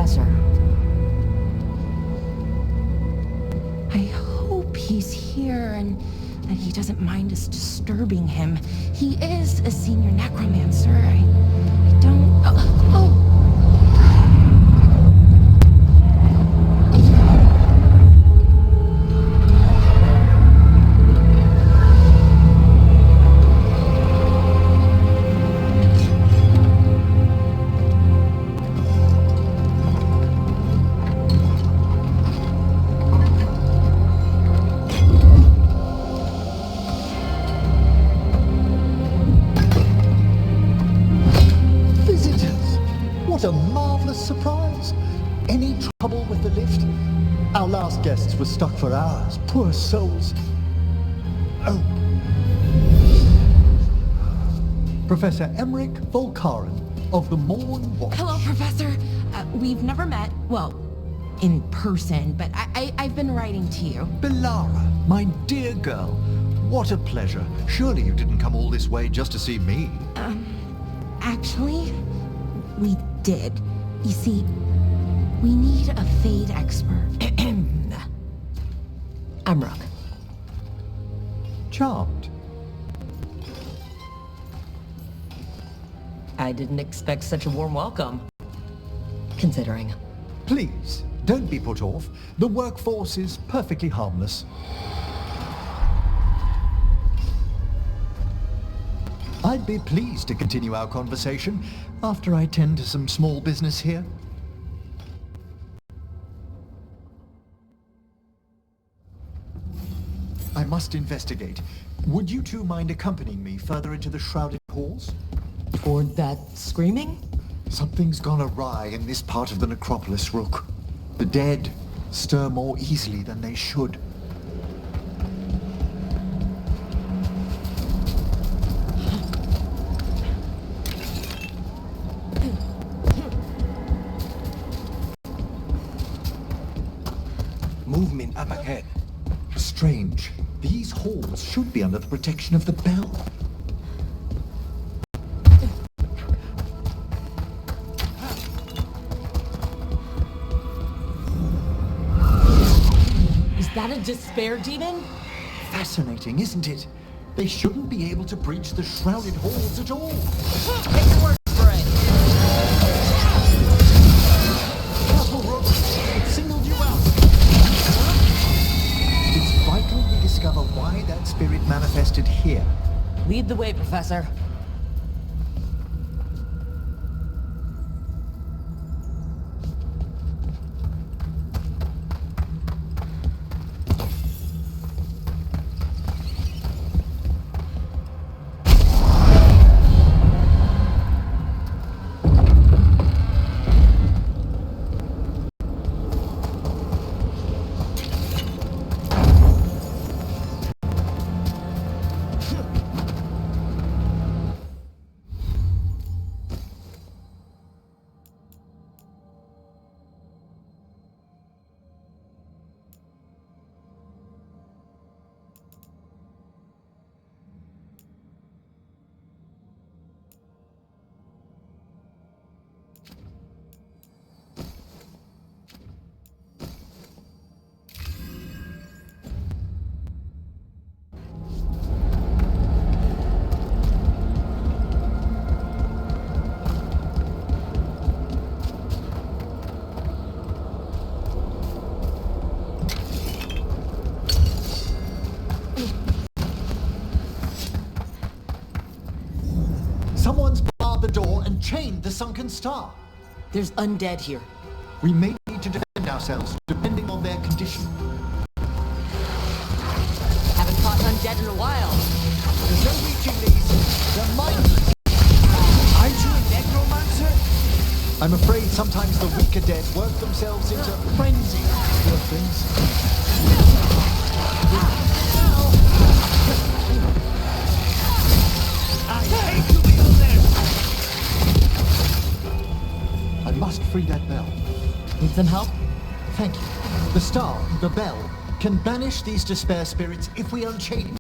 Professor. I hope he's here and that he doesn't mind us disturbing him. He is a senior necromancer. I don't... Oh! What a marvelous surprise! Any trouble with the lift? Our last guests were stuck for hours. Poor souls. Oh. Professor Emmerich Volkaren of the Morn Watch. Hello, Professor. We've never met, well, in person, but I've been writing to you. Belara, my dear girl, what a pleasure. Surely you didn't come all this way just to see me. Actually, we did. You see, we need a Fade expert. I'm Rook. Charmed. I didn't expect such a warm welcome. Considering. Please, don't be put off. The workforce is perfectly harmless. I'd be pleased to continue our conversation after I tend to some small business here. I must investigate. Would you two mind accompanying me further into the shrouded halls? Toward that screaming? Something's gone awry in this part of the necropolis, Rook. The dead stir more easily than they should. Movement up ahead. Strange. These halls should be under the protection of the bell. Is that a despair demon? Fascinating, isn't it? They shouldn't be able to breach the shrouded halls at all. Take your word for it. Careful, Rook. It signaled you out. It's vital we discover why that spirit manifested here. Lead the way, Professor. Someone's barred the door and chained the sunken star. There's undead here. We may need to defend ourselves, depending on their condition. Haven't fought undead in a while. There's no reaching these. They're mindless. Aren't you a necromancer? I'm afraid sometimes the weaker dead work themselves into frenzy. Poor things. I hate to be there. I must free that bell. Need some help? Thank you. The star, the bell, can banish these despair spirits if we unchain it.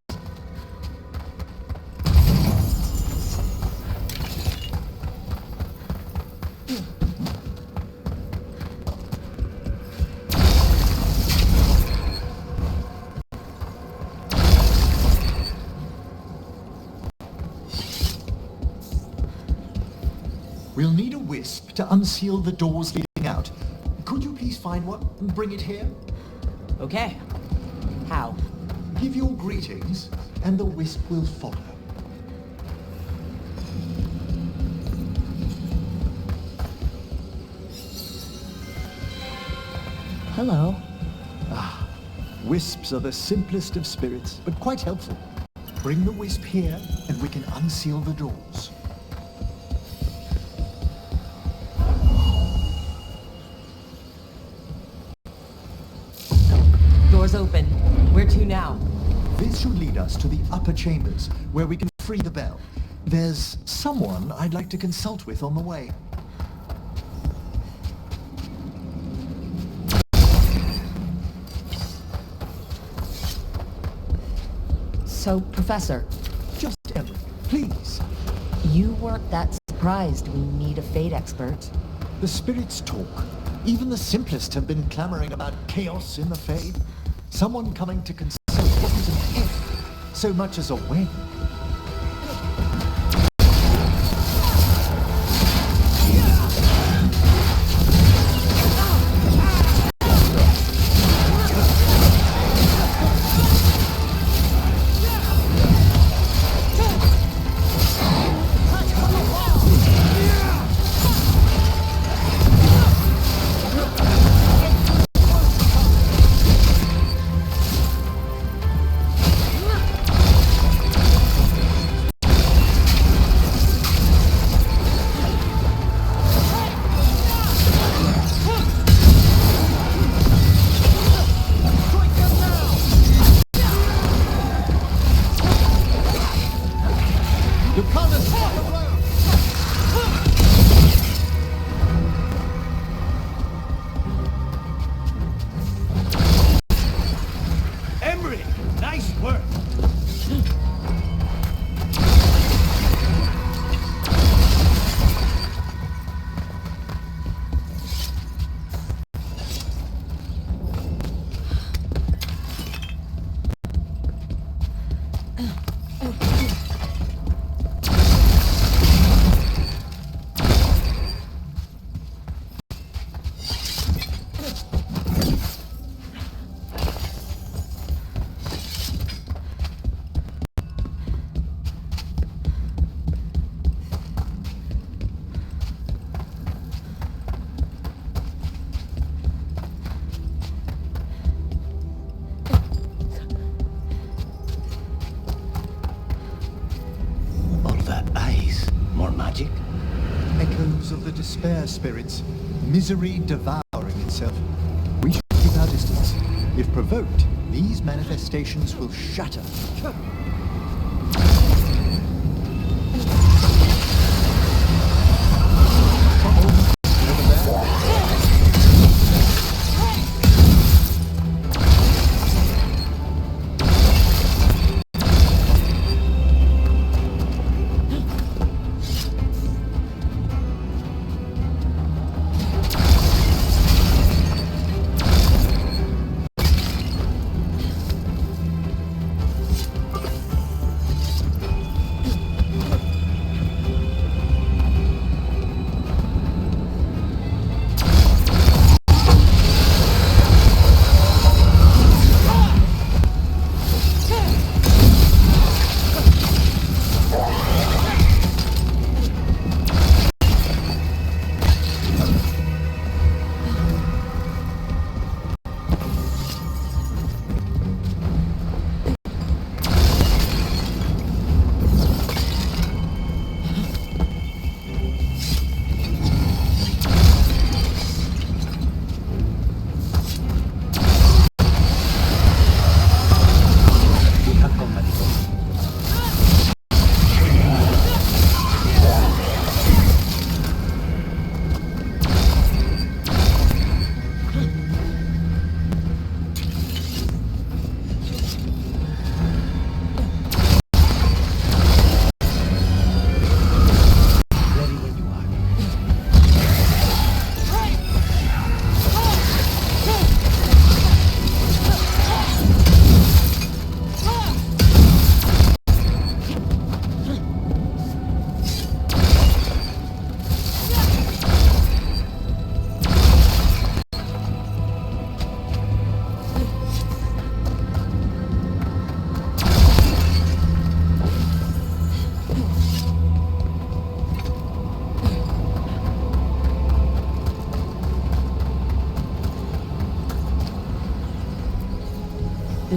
We'll need a wisp to unseal the doors leading out. Could you please find one and bring it here? Okay. How? Give your greetings, and the wisp will follow. Hello. Wisps are the simplest of spirits, but quite helpful. Bring the wisp here, and we can unseal the doors. Doors open. Where to now? This should lead us to the upper chambers, where we can free the bell. There's someone I'd like to consult with on the way. So, Professor, Just Emily, please. you weren't that surprised we need a fate expert. The spirits talk. Even the simplest have been clamoring about chaos in the Fade. Someone coming to consult wasn't an if, so much as a when. Emery, nice work. All that ice. More magic? Echoes of the despair spirits, misery devouring itself. We should keep our distance. If provoked, these manifestations will shatter.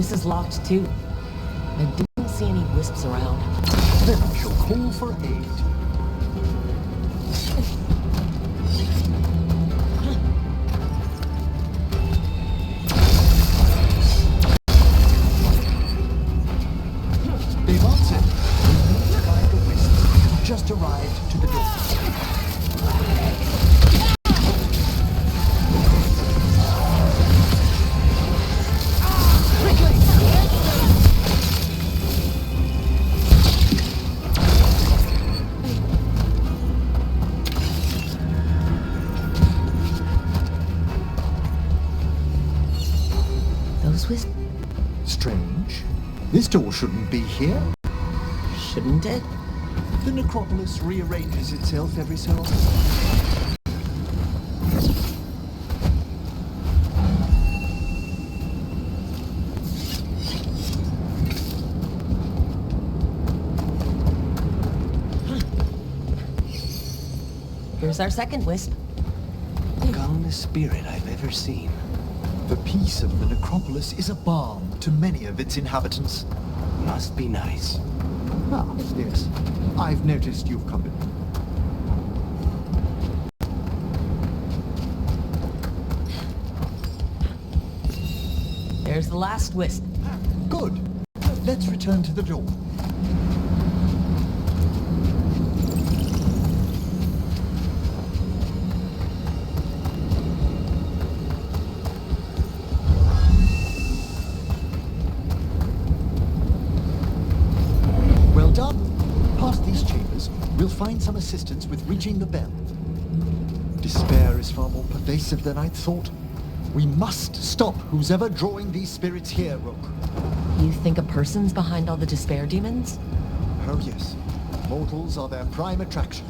This is locked too. I didn't see any wisps around. Then I shall call for aid. They've answered. The guide the wisps just arrived to the door. Those wisps? Strange. This door shouldn't be here. Shouldn't it? The necropolis rearranges itself every so often. Here's our second wisp. Calmest spirit I've ever seen. The peace of the necropolis is a balm to many of its inhabitants. Must be nice. Ah, yes. I've noticed you've come in. There's the last wisp. Good. Let's return to the door. Well done. Past these chambers, we'll find some assistance with reaching the bell. Despair is far more pervasive than I'd thought. We must stop who's ever drawing these spirits here, Rook. You think a person's behind all the despair demons? Oh yes. Mortals are their prime attraction.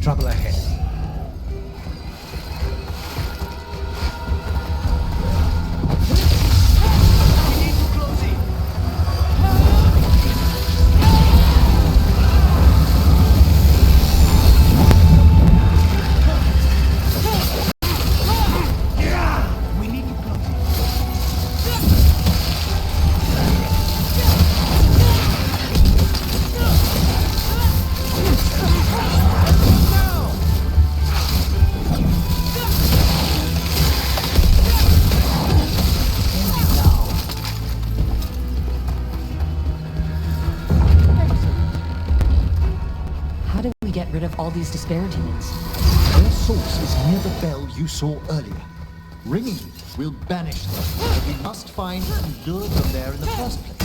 Trouble ahead. We need to close in. Yeah! We need to close in. How do we get rid of all these despair demons? Their source is near the bell you saw earlier. Ringing it will banish them, but we must find who lured them there in the first place.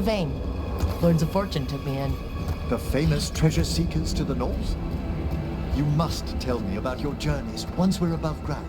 Vane. Lords of Fortune took me in. The famous treasure seekers to the north? You must tell me about your journeys once we're above ground.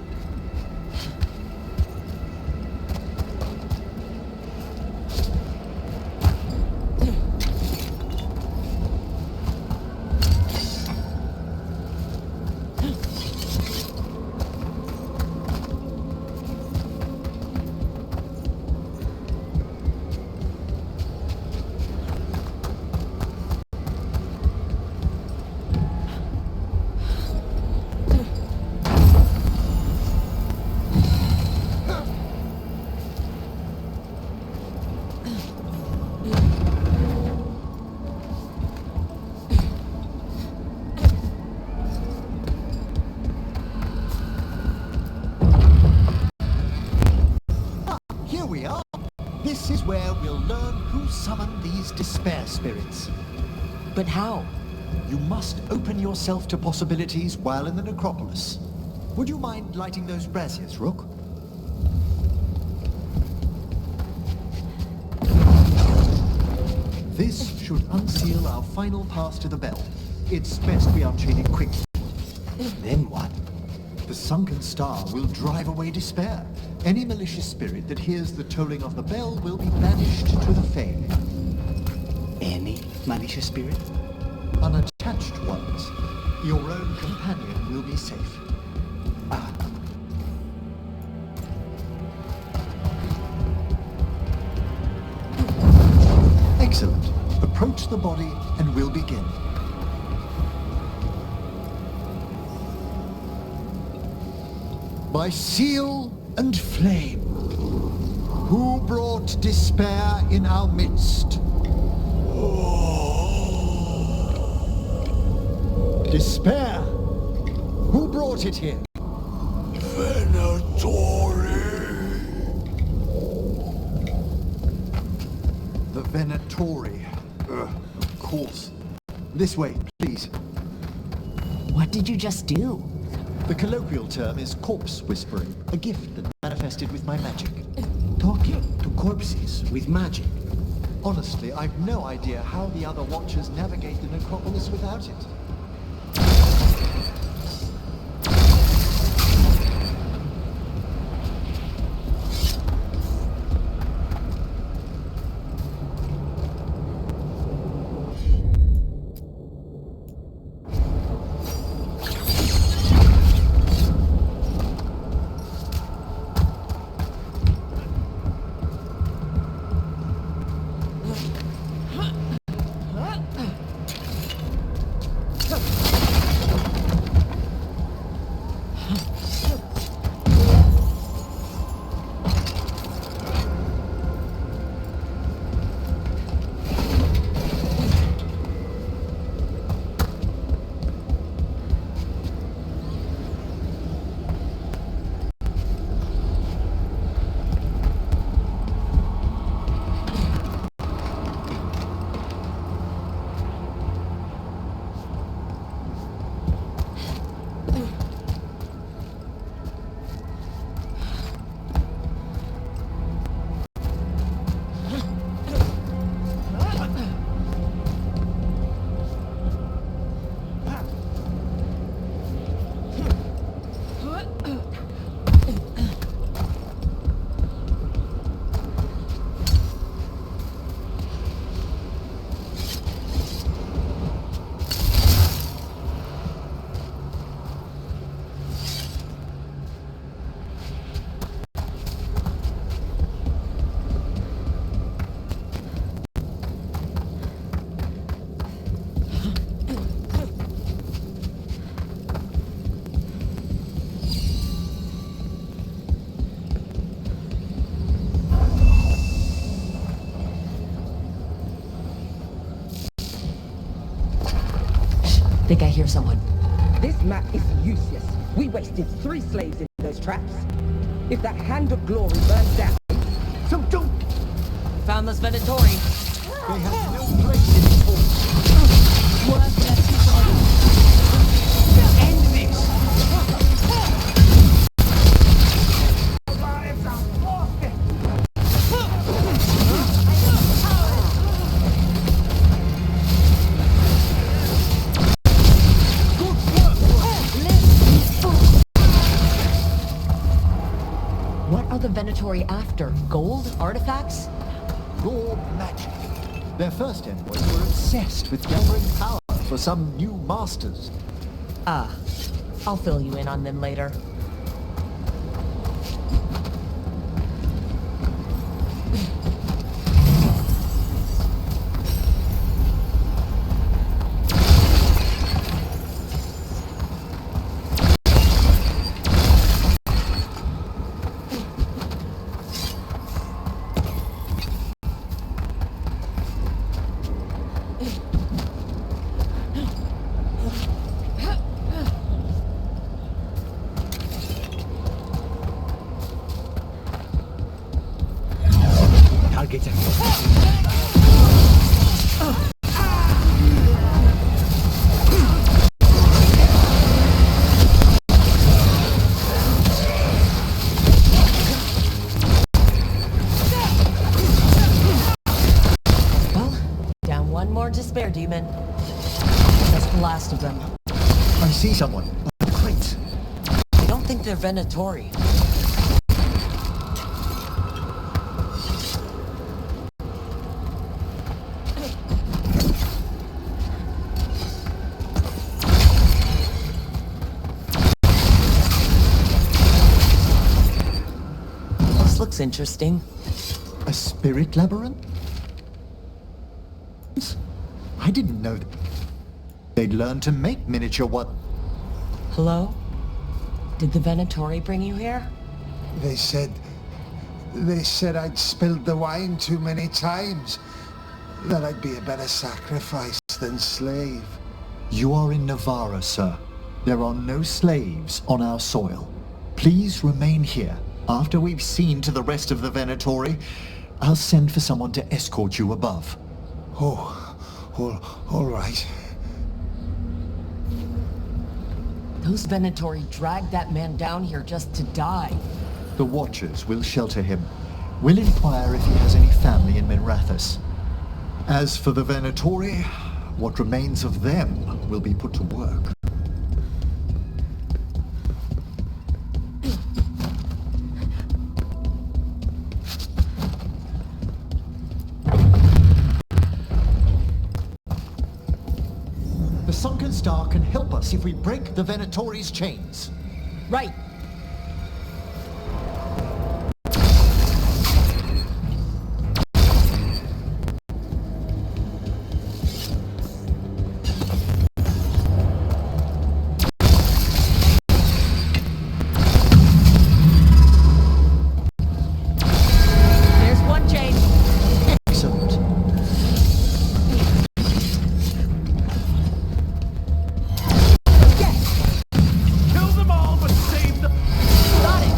This is where we'll learn who summoned these despair spirits. But how? You must open yourself to possibilities while in the necropolis. Would you mind lighting those braziers, Rook? This should unseal our final pass to the bell. It's best we unchain it quickly. Then what? The sunken star will drive away despair. Any malicious spirit that hears the tolling of the bell will be banished to the Fane. Any malicious spirit? Unattached ones. Your own companion will be safe. Excellent. Approach the body and we'll begin. By seal and flame, who brought despair in our midst? Despair? Who brought it here? Venatori! The Venatori. Of course. This way, please. What did you just do? The colloquial term is corpse whispering, a gift that manifested with my magic. Talking to corpses with magic. Honestly, I've no idea how the other Watchers navigate the necropolis without it. Think I hear someone. This map is useless. We wasted 3 slaves in those traps. If that Hand of Glory burns down... So don't! Found this Venatori. They have no place in this hall. End this! Venatori after? Gold? Artifacts? Raw magic. Their first envoys were obsessed with gathering power for some new masters. Ah, I'll fill you in on them later. Target Well, down one more despair demon. That's the last of them. I see someone. Great. I don't think they're Venatori. This looks interesting. A spirit labyrinth? I didn't know that they'd learn to make miniature what. Hello? Did the Venatori bring you here? They said I'd spilled the wine too many times. That I'd be a better sacrifice than slave. You are in Navarra, sir. There are no slaves on our soil. Please remain here. After we've seen to the rest of the Venatori, I'll send for someone to escort you above. All right. Those Venatori dragged that man down here just to die. The Watchers will shelter him. We'll inquire if he has any family in Minrathous. As for the Venatori, what remains of them will be put to work. The Sunken Star can help us if we break the Venatori's chains. Right. There's one chain. Excellent. Kill them all, but save the... Got it.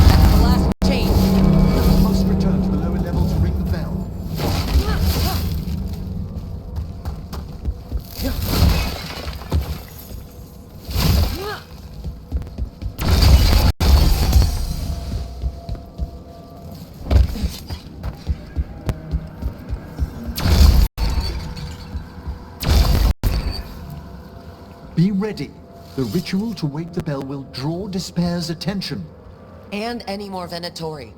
That's the last chain. Must return to the lower level to ring the bell. Be ready. The ritual to wake the bell will draw Despair's attention. And any more Venatori.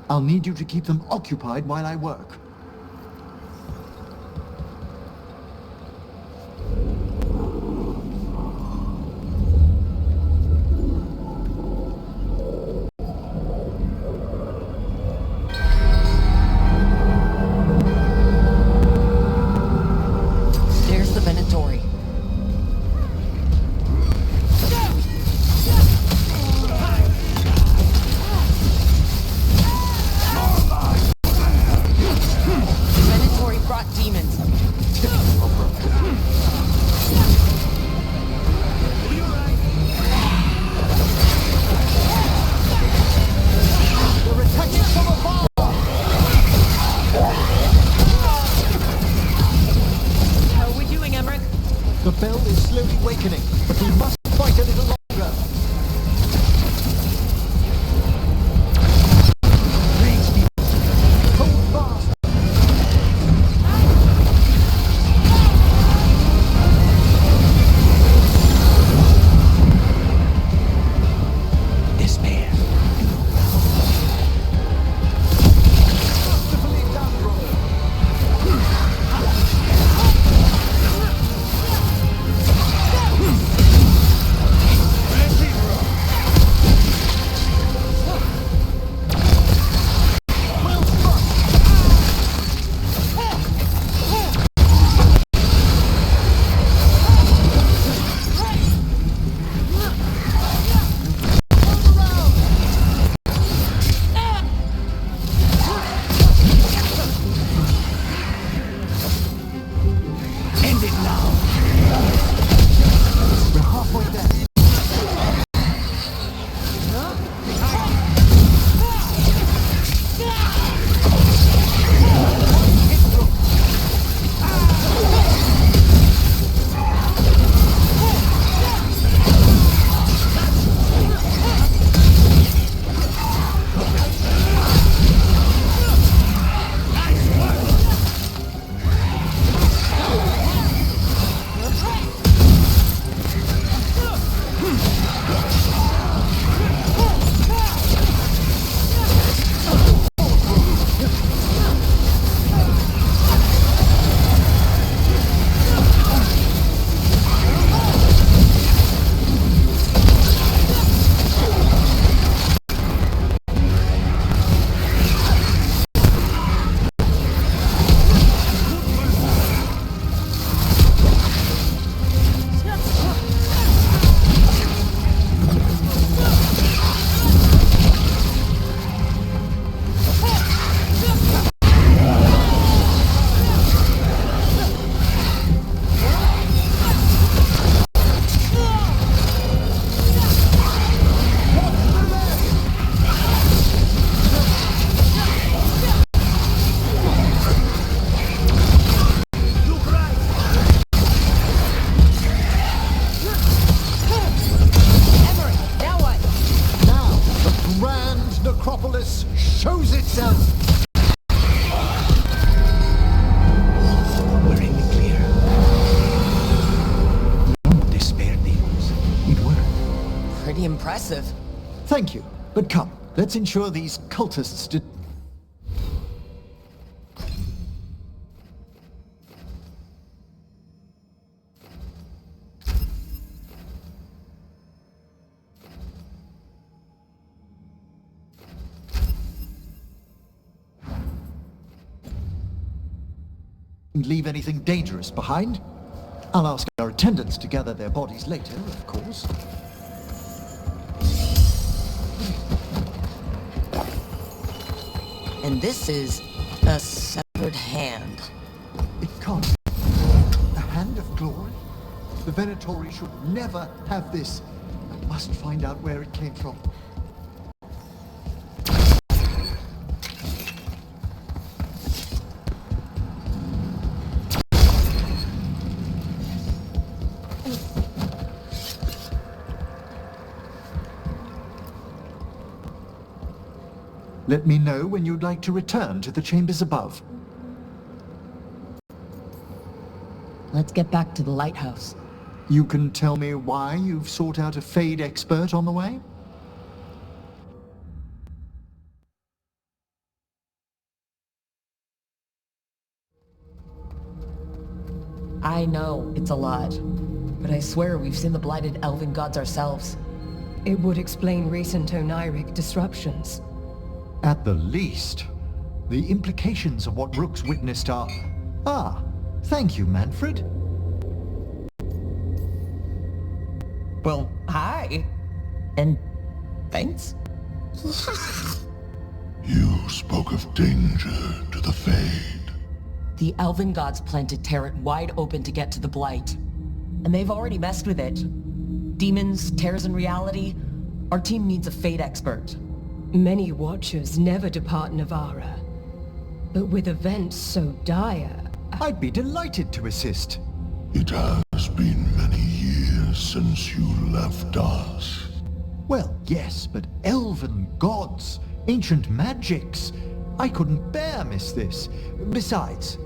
I'll need you to keep them occupied while I work. There's the Venatori. purpose shows itself. We're in the clear. No despair demons. It worked. Pretty impressive. Thank you, but come, let's ensure these cultists did... leave anything dangerous behind. I'll ask our attendants to gather their bodies later, of course. And this is a severed hand. It can't be. A hand of glory? The Venatori should never have this. I must find out where it came from. Let me know when you'd like to return to the chambers above. Let's get back to the lighthouse. You can tell me why you've sought out a Fade expert on the way? I know it's a lot, but I swear we've seen the blighted elven gods ourselves. It would explain recent Oniric disruptions. At the least, the implications of what Rook's witnessed are... Ah, thank you, Manfred. Well, hi. And thanks. You spoke of danger to the Fade. The elven gods plan to tear it wide open to get to the blight. And they've already messed with it. Demons, tears in reality. Our team needs a Fade expert. Many Watchers never depart Navara. But with events so dire... I'd be delighted to assist. It has been many years since you left us. Well, yes, but elven gods, ancient magics. I couldn't bear miss this. Besides,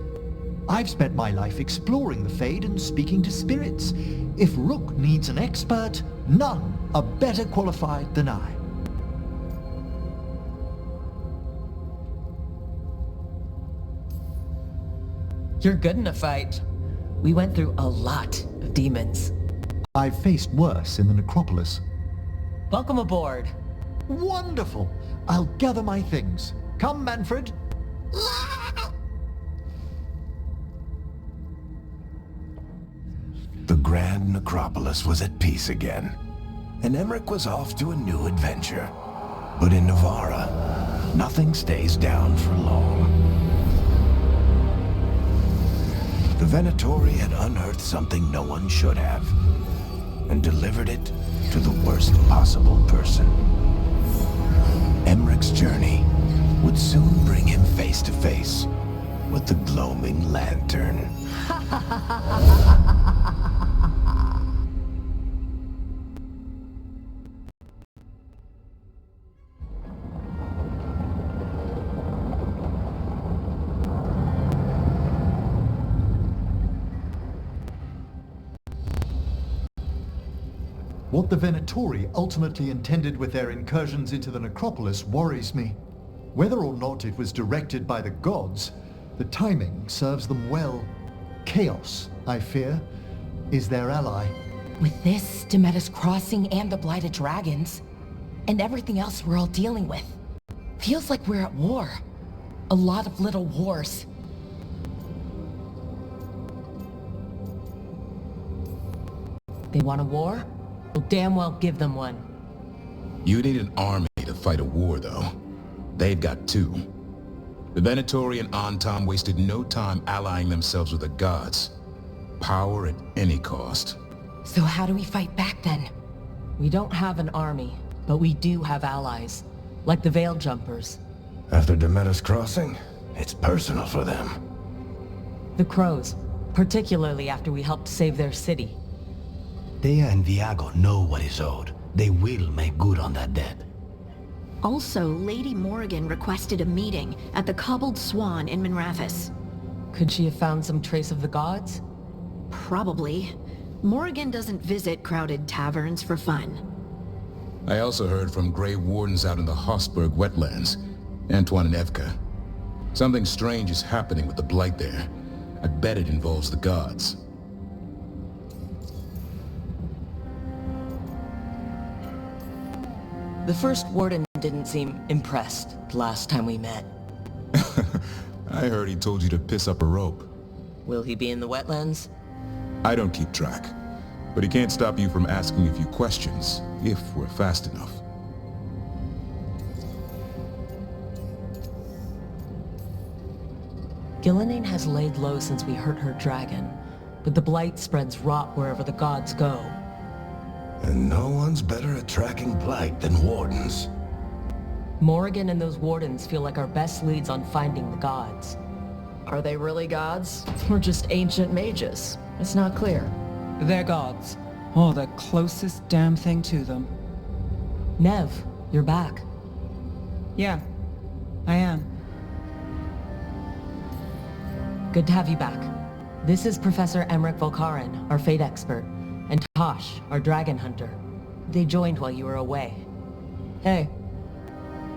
I've spent my life exploring the Fade and speaking to spirits. If Rook needs an expert, none are better qualified than I. You're good in a fight. We went through a lot of demons. I've faced worse in the Necropolis. Welcome aboard. Wonderful! I'll gather my things. Come, Manfred. The Grand Necropolis was at peace again, and Emmerich was off to a new adventure. But in Navara, nothing stays down for long. The Venatori had unearthed something no one should have, and delivered it to the worst possible person. Emmerich's journey would soon bring him face to face with the Gloaming Lantern. What the Venatori ultimately intended with their incursions into the Necropolis worries me. Whether or not it was directed by the gods, the timing serves them well. Chaos, I fear, is their ally. With this, Demeter's Crossing and the Blighted Dragons, and everything else we're all dealing with, feels like we're at war. A lot of little wars. They want a war? We'll damn well give them one. You need an army to fight a war, though. They've got two. The Venatori and Antam wasted no time allying themselves with the gods. Power at any cost. So how do we fight back then? We don't have an army, but we do have allies. Like the Veil Jumpers. After Demeter's Crossing, it's personal for them. The Crows. Particularly after we helped save their city. Dea and Viago know what is owed. They will make good on that debt. Also, Lady Morrigan requested a meeting at the Cobbled Swan in Minrathous. Could she have found some trace of the gods? Probably. Morrigan doesn't visit crowded taverns for fun. I also heard from Grey Wardens out in the Hossberg wetlands, Antoine and Evka. Something strange is happening with the Blight there. I bet it involves the gods. The first warden didn't seem impressed the last time we met. I heard he told you to piss up a rope. Will he be in the wetlands? I don't keep track, but he can't stop you from asking a few questions, if we're fast enough. Gillenane has laid low since we hurt her dragon, but the Blight spreads rot wherever the gods go. And no one's better at tracking Blight than Wardens. Morrigan and those Wardens feel like our best leads on finding the gods. Are they really gods? Or just ancient mages? It's not clear. They're gods. Or the closest damn thing to them. Nev, you're back. Yeah, I am. Good to have you back. This is Professor Emmerich Volkaren, our fate expert, and Tosh, our dragon hunter. They joined while you were away. Hey.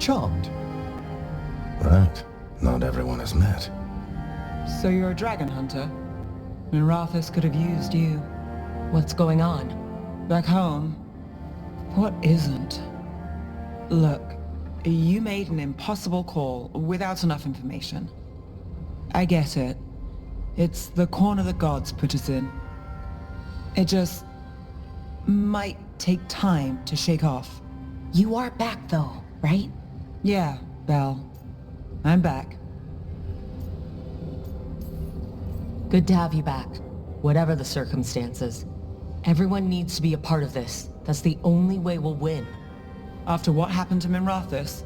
Charmed. Right. Not everyone has met. So you're a dragon hunter? Minrathous could have used you. What's going on? Back home? What isn't? Look, you made an impossible call without enough information. I get it. It's the corner the gods put us in. It just might take time to shake off. You are back though, right? Yeah, Belle. I'm back. Good to have you back, whatever the circumstances. Everyone needs to be a part of this. That's the only way we'll win. After what happened to Minrathous,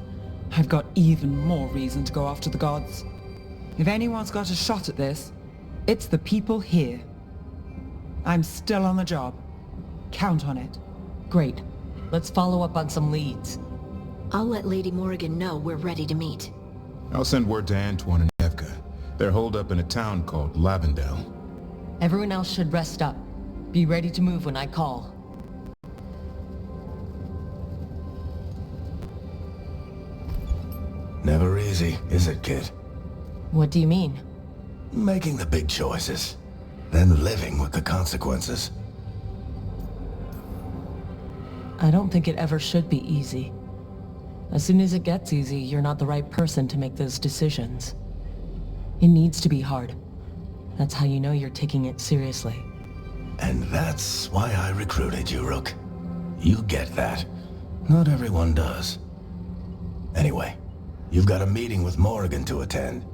I've got even more reason to go after the gods. If anyone's got a shot at this, it's the people here. I'm still on the job. Count on it. Great. Let's follow up on some leads. I'll let Lady Morrigan know we're ready to meet. I'll send word to Antoine and Evka. They're holed up in a town called Lavendel. Everyone else should rest up. Be ready to move when I call. Never easy, is it, kid? What do you mean? Making the big choices, then living with the consequences. I don't think it ever should be easy. As soon as it gets easy, you're not the right person to make those decisions. It needs to be hard. That's how you know you're taking it seriously. And that's why I recruited you, Rook. You get that. Not everyone does. Anyway, you've got a meeting with Morrigan to attend,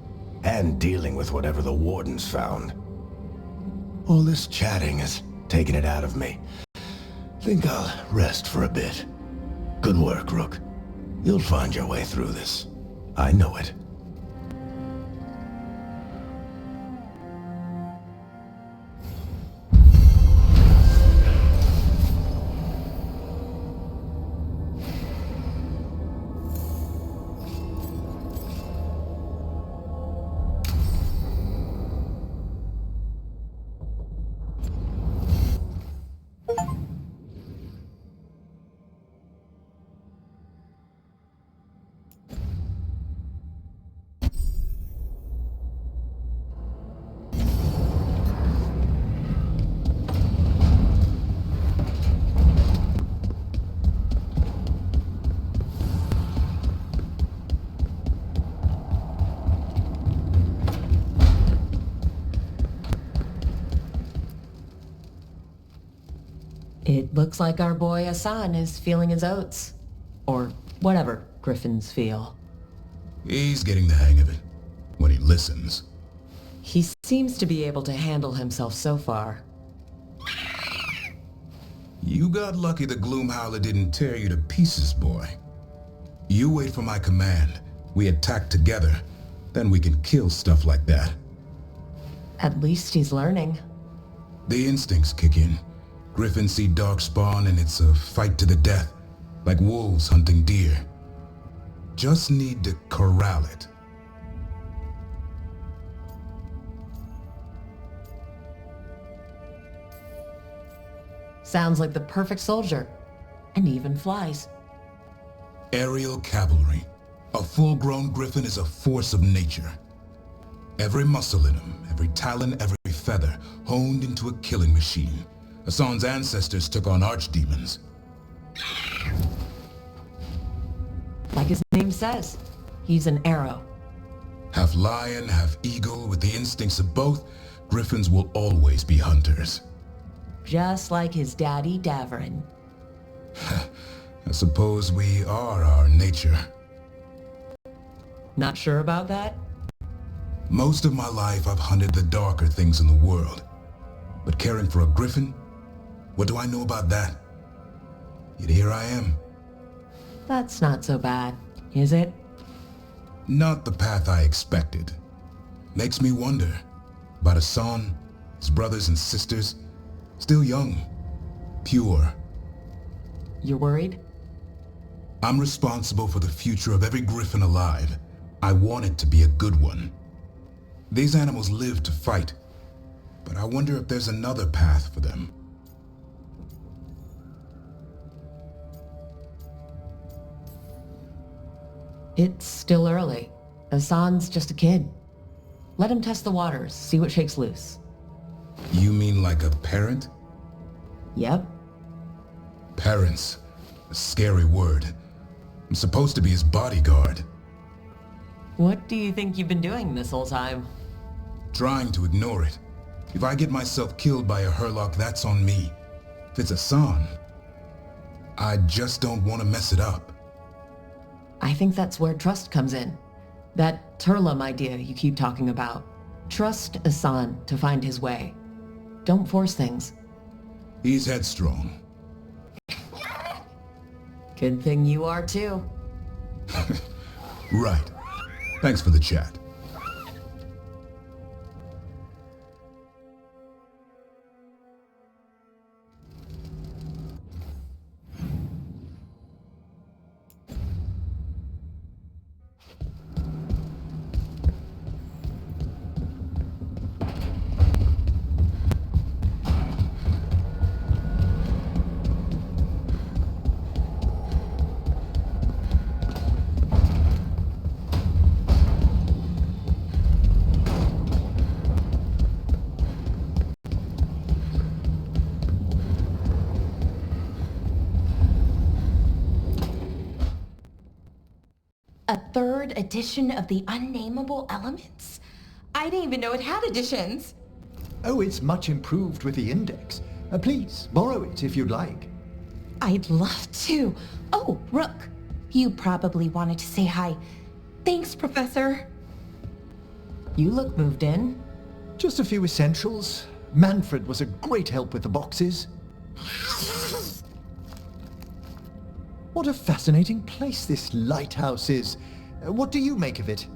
and dealing with whatever the Wardens found. All this chatting has taken it out of me. Think I'll rest for a bit. Good work, Rook. You'll find your way through this. I know it. It looks like our boy Hassan is feeling his oats. Or whatever griffins feel. He's getting the hang of it. When he listens. He seems to be able to handle himself so far. You got lucky the Gloomhowler didn't tear you to pieces, boy. You wait for my command. We attack together. Then we can kill stuff like that. At least he's learning. The instincts kick in. Griffins see darkspawn and it's a fight to the death, like wolves hunting deer. Just need to corral it. Sounds like the perfect soldier. And even flies. Aerial cavalry. A full-grown griffin is a force of nature. Every muscle in him, every talon, every feather, honed into a killing machine. Hassan's ancestors took on archdemons. Like his name says, he's an arrow. Half lion, half eagle, with the instincts of both, griffins will always be hunters. Just like his daddy Davarin. I suppose we are our nature. Not sure about that? Most of my life I've hunted the darker things in the world. But caring for a griffin? What do I know about that? Yet here I am. That's not so bad, is it? Not the path I expected. Makes me wonder about Hassan, his brothers and sisters. Still young, pure. You're worried? I'm responsible for the future of every griffin alive. I want it to be a good one. These animals live to fight, but I wonder if there's another path for them. It's still early. Hassan's just a kid. Let him test the waters, see what shakes loose. You mean like a parent? Yep. Parents. A scary word. I'm supposed to be his bodyguard. What do you think you've been doing this whole time? Trying to ignore it. If I get myself killed by a Hurlock, that's on me. If it's Hassan, I just don't want to mess it up. I think that's where trust comes in. That Turlum idea you keep talking about. Trust Hassan to find his way. Don't force things. He's headstrong. Good thing you are too. Right. Thanks for the chat. A third edition of the Unnameable Elements? I didn't even know it had editions. Oh, it's much improved with the index. Please, borrow it if you'd like. I'd love to. Oh, Rook, you probably wanted to say hi. Thanks, Professor. You look moved in. Just a few essentials. Manfred was a great help with the boxes. What a fascinating place this lighthouse is. What do you make of it?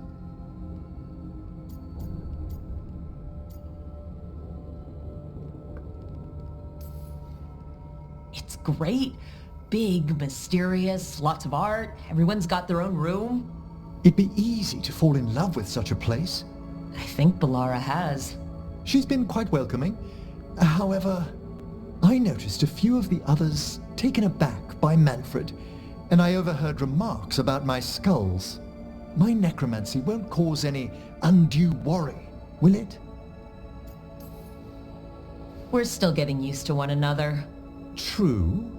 It's great. Big, mysterious, lots of art. Everyone's got their own room. It'd be easy to fall in love with such a place. I think Balara has. She's been quite welcoming. However, I noticed a few of the others taken aback by Manfred, and I overheard remarks about my skulls. My necromancy won't cause any undue worry, will it? We're still getting used to one another. True.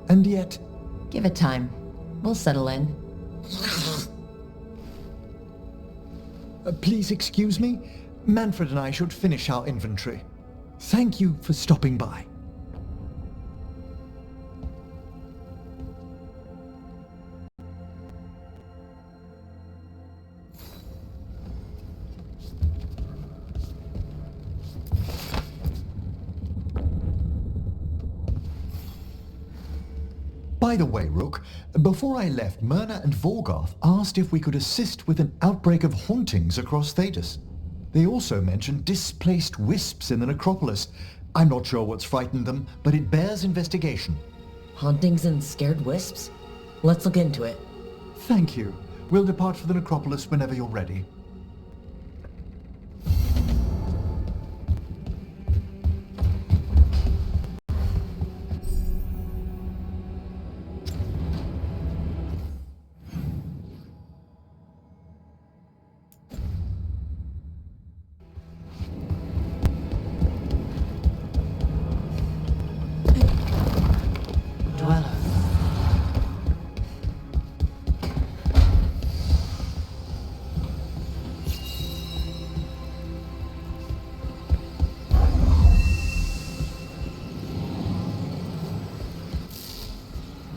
And yet... Give it time. We'll settle in. Please excuse me. Manfred and I should finish our inventory. Thank you for stopping by. By the way, Rook, before I left, Myrna and Vorgoth asked if we could assist with an outbreak of hauntings across Thedas. They also mentioned displaced wisps in the necropolis. I'm not sure what's frightened them, but it bears investigation. Hauntings and scared wisps? Let's look into it. Thank you. We'll depart for the necropolis whenever you're ready. Dweller.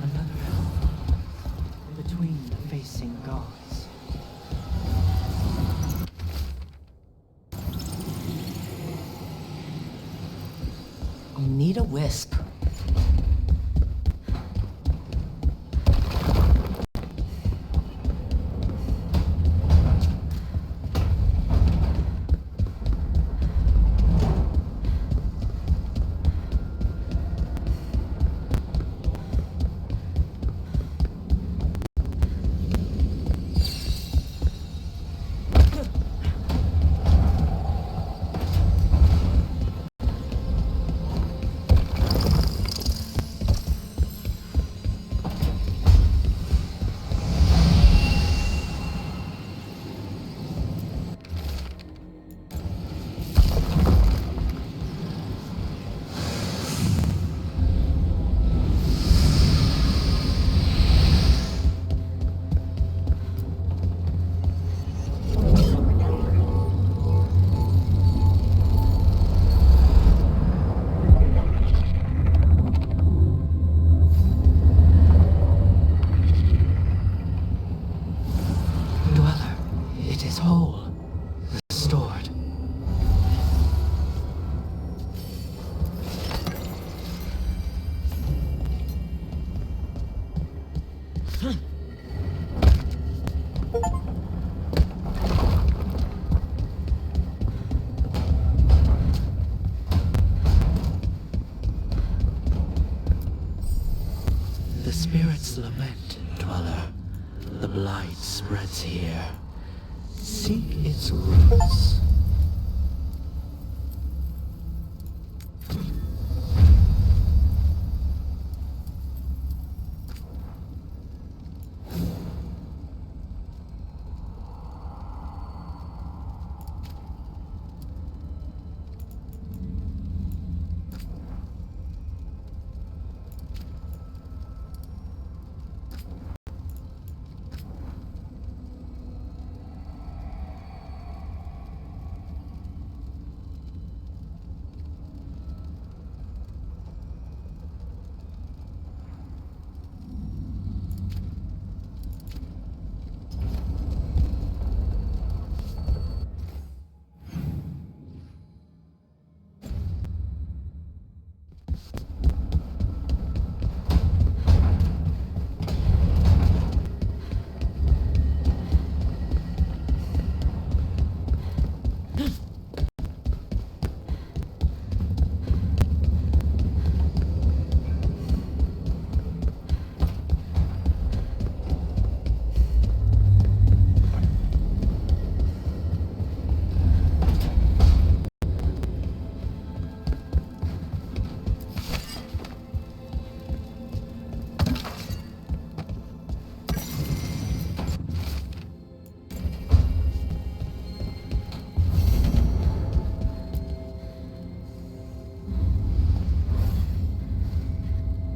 Another elf. Between the facing gods. I need a wisp. Dweller, it is whole, restored. The spirits lament, Dweller. The blight spreads here. Seek its roots.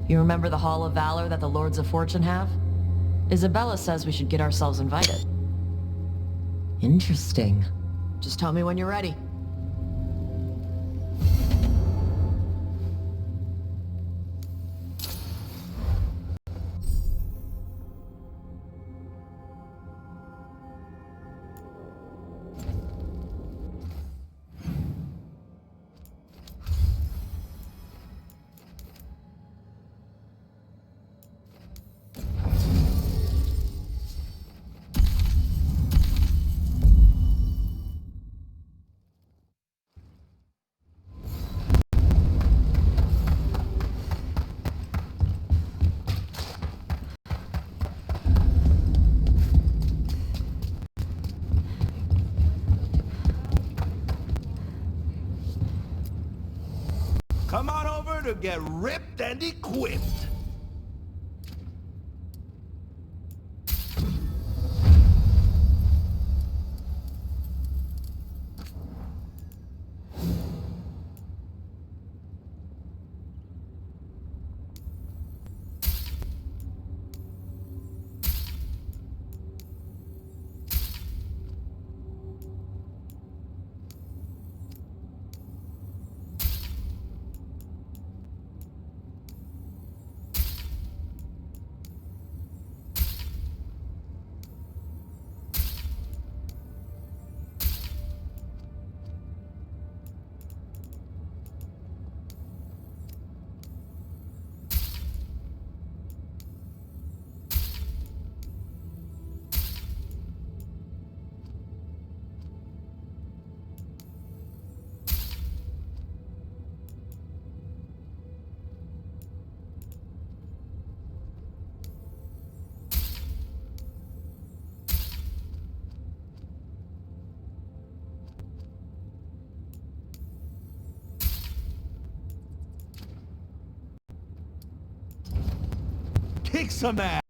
You remember the Hall of Valor that the Lords of Fortune have? Isabella says we should get ourselves invited. Interesting. Just tell me when you're ready. prepare to get ripped and equipped. Kick some ass!